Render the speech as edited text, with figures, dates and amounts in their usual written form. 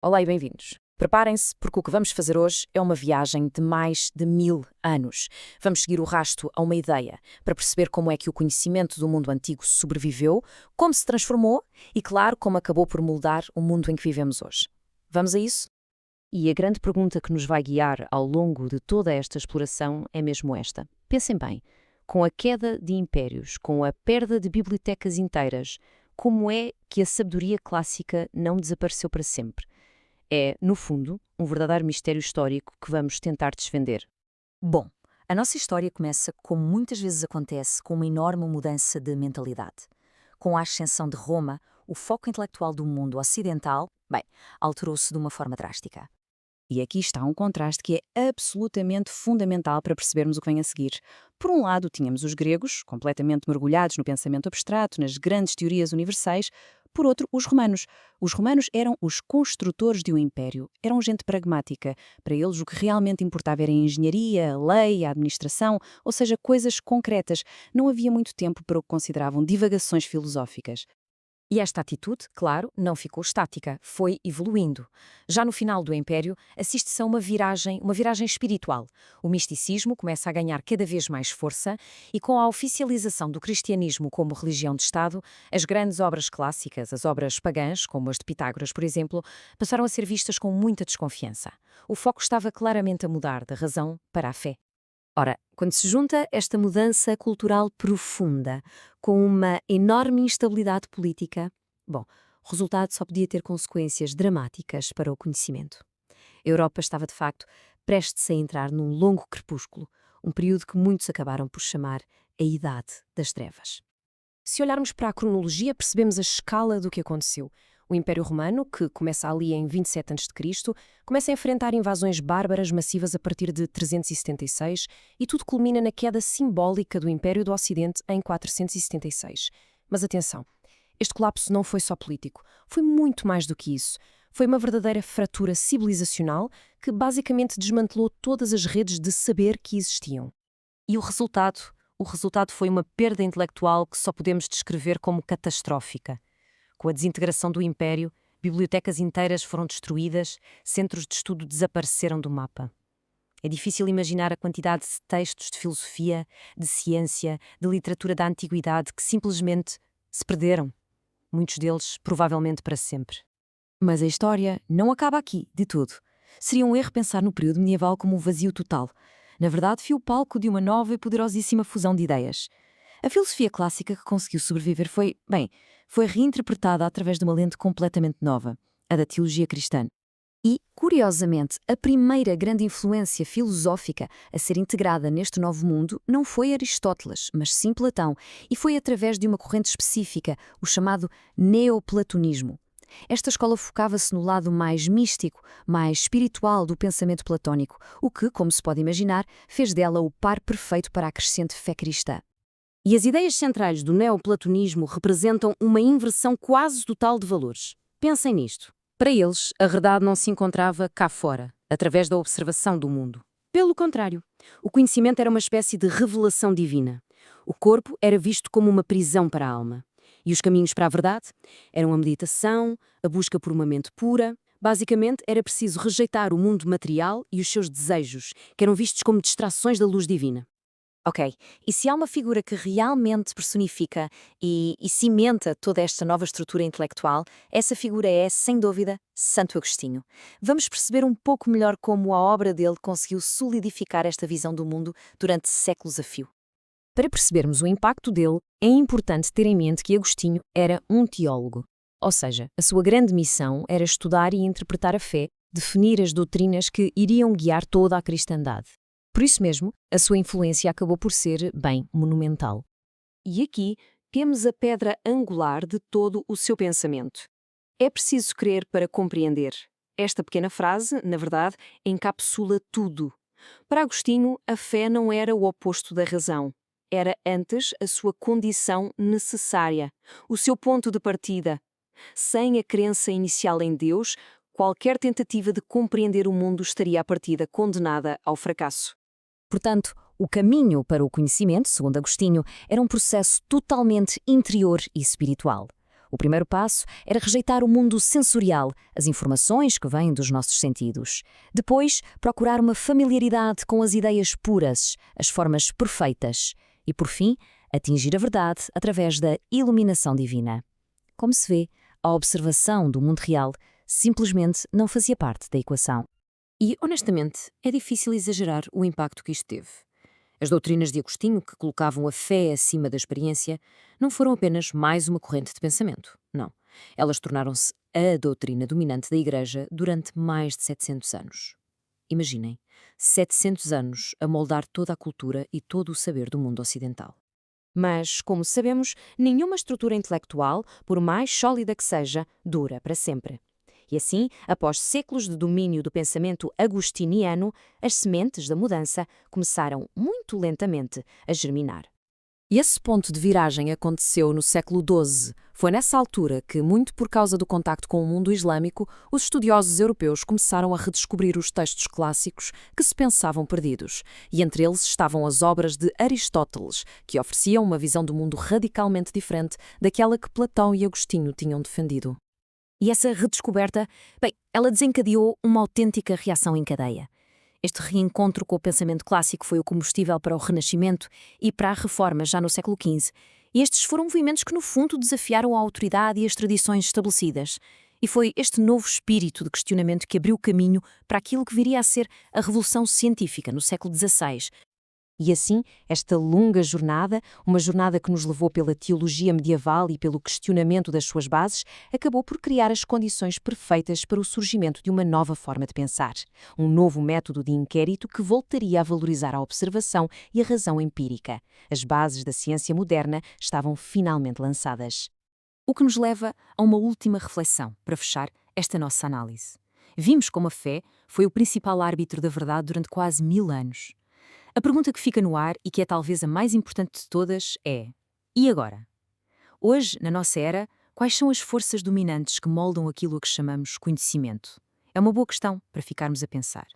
Olá e bem-vindos. Preparem-se, porque o que vamos fazer hoje é uma viagem de mais de 1000 anos. Vamos seguir o rasto a uma ideia, para perceber como é que o conhecimento do mundo antigo sobreviveu, como se transformou e, claro, como acabou por moldar o mundo em que vivemos hoje. Vamos a isso? E a grande pergunta que nos vai guiar ao longo de toda esta exploração é mesmo esta. Pensem bem, com a queda de impérios, com a perda de bibliotecas inteiras, como é que a sabedoria clássica não desapareceu para sempre? É, no fundo, um verdadeiro mistério histórico que vamos tentar desvender. Bom, a nossa história começa, como muitas vezes acontece, com uma enorme mudança de mentalidade. Com a ascensão de Roma, o foco intelectual do mundo ocidental, alterou-se de uma forma drástica. E aqui está um contraste que é absolutamente fundamental para percebermos o que vem a seguir. Por um lado, tínhamos os gregos, completamente mergulhados no pensamento abstrato, nas grandes teorias universais. Por outro, os romanos. Os romanos eram os construtores de um império, eram gente pragmática. Para eles, o que realmente importava era a engenharia, a lei, a administração, ou seja, coisas concretas. Não havia muito tempo para o que consideravam divagações filosóficas. E esta atitude, claro, não ficou estática, foi evoluindo. Já no final do Império, assiste-se a uma viragem espiritual. O misticismo começa a ganhar cada vez mais força e, com a oficialização do cristianismo como religião de Estado, as grandes obras clássicas, as obras pagãs, como as de Pitágoras, por exemplo, passaram a ser vistas com muita desconfiança. O foco estava claramente a mudar da razão para a fé. Ora, quando se junta esta mudança cultural profunda com uma enorme instabilidade política, o resultado só podia ter consequências dramáticas para o conhecimento. A Europa estava, de facto, prestes a entrar num longo crepúsculo, um período que muitos acabaram por chamar a Idade das Trevas. Se olharmos para a cronologia, percebemos a escala do que aconteceu. O Império Romano, que começa ali em 27 a.C., começa a enfrentar invasões bárbaras massivas a partir de 376 e tudo culmina na queda simbólica do Império do Ocidente em 476. Mas atenção, este colapso não foi só político, foi muito mais do que isso. Foi uma verdadeira fratura civilizacional que basicamente desmantelou todas as redes de saber que existiam. E o resultado foi uma perda intelectual que só podemos descrever como catastrófica. Com a desintegração do Império, bibliotecas inteiras foram destruídas, centros de estudo desapareceram do mapa. É difícil imaginar a quantidade de textos de filosofia, de ciência, de literatura da antiguidade que simplesmente se perderam. Muitos deles, provavelmente para sempre. Mas a história não acaba aqui, de tudo. Seria um erro pensar no período medieval como um vazio total. Na verdade, foi o palco de uma nova e poderosíssima fusão de ideias. A filosofia clássica que conseguiu sobreviver foi reinterpretada através de uma lente completamente nova, a da teologia cristã. E, curiosamente, a primeira grande influência filosófica a ser integrada neste novo mundo não foi Aristóteles, mas sim Platão, e foi através de uma corrente específica, o chamado neoplatonismo. Esta escola focava-se no lado mais místico, mais espiritual do pensamento platónico, o que, como se pode imaginar, fez dela o par perfeito para a crescente fé cristã. E as ideias centrais do neoplatonismo representam uma inversão quase total de valores. Pensem nisto. Para eles, a verdade não se encontrava cá fora, através da observação do mundo. Pelo contrário, o conhecimento era uma espécie de revelação divina. O corpo era visto como uma prisão para a alma. E os caminhos para a verdade eram a meditação, a busca por uma mente pura. Basicamente, era preciso rejeitar o mundo material e os seus desejos, que eram vistos como distrações da luz divina. Ok, e se há uma figura que realmente personifica e cimenta toda esta nova estrutura intelectual, essa figura é, sem dúvida, Santo Agostinho. Vamos perceber um pouco melhor como a obra dele conseguiu solidificar esta visão do mundo durante séculos a fio. Para percebermos o impacto dele, é importante ter em mente que Agostinho era um teólogo. Ou seja, a sua grande missão era estudar e interpretar a fé, definir as doutrinas que iriam guiar toda a cristandade. Por isso mesmo, a sua influência acabou por ser, monumental. E aqui temos a pedra angular de todo o seu pensamento. É preciso crer para compreender. Esta pequena frase, na verdade, encapsula tudo. Para Agostinho, a fé não era o oposto da razão. Era antes a sua condição necessária, o seu ponto de partida. Sem a crença inicial em Deus, qualquer tentativa de compreender o mundo estaria à partida condenada ao fracasso. Portanto, o caminho para o conhecimento, segundo Agostinho, era um processo totalmente interior e espiritual. O primeiro passo era rejeitar o mundo sensorial, as informações que vêm dos nossos sentidos. Depois, procurar uma familiaridade com as ideias puras, as formas perfeitas. E, por fim, atingir a verdade através da iluminação divina. Como se vê, a observação do mundo real simplesmente não fazia parte da equação. E, honestamente, é difícil exagerar o impacto que isto teve. As doutrinas de Agostinho, que colocavam a fé acima da experiência, não foram apenas mais uma corrente de pensamento. Não. Elas tornaram-se a doutrina dominante da Igreja durante mais de 700 anos. Imaginem, 700 anos a moldar toda a cultura e todo o saber do mundo ocidental. Mas, como sabemos, nenhuma estrutura intelectual, por mais sólida que seja, dura para sempre. E assim, após séculos de domínio do pensamento agostiniano, as sementes da mudança começaram muito lentamente a germinar. E esse ponto de viragem aconteceu no século XII. Foi nessa altura que, muito por causa do contacto com o mundo islâmico, os estudiosos europeus começaram a redescobrir os textos clássicos que se pensavam perdidos. E entre eles estavam as obras de Aristóteles, que ofereciam uma visão do mundo radicalmente diferente daquela que Platão e Agostinho tinham defendido. E essa redescoberta, ela desencadeou uma autêntica reação em cadeia. Este reencontro com o pensamento clássico foi o combustível para o Renascimento e para a Reforma já no século XV. E estes foram movimentos que, no fundo, desafiaram a autoridade e as tradições estabelecidas. E foi este novo espírito de questionamento que abriu caminho para aquilo que viria a ser a Revolução Científica no século XVI. E assim, esta longa jornada, uma jornada que nos levou pela teologia medieval e pelo questionamento das suas bases, acabou por criar as condições perfeitas para o surgimento de uma nova forma de pensar. Um novo método de inquérito que voltaria a valorizar a observação e a razão empírica. As bases da ciência moderna estavam finalmente lançadas. O que nos leva a uma última reflexão, para fechar esta nossa análise. Vimos como a fé foi o principal árbitro da verdade durante quase 1000 anos. A pergunta que fica no ar e que é talvez a mais importante de todas é: e agora? Hoje, na nossa era, quais são as forças dominantes que moldam aquilo a que chamamos conhecimento? É uma boa questão para ficarmos a pensar.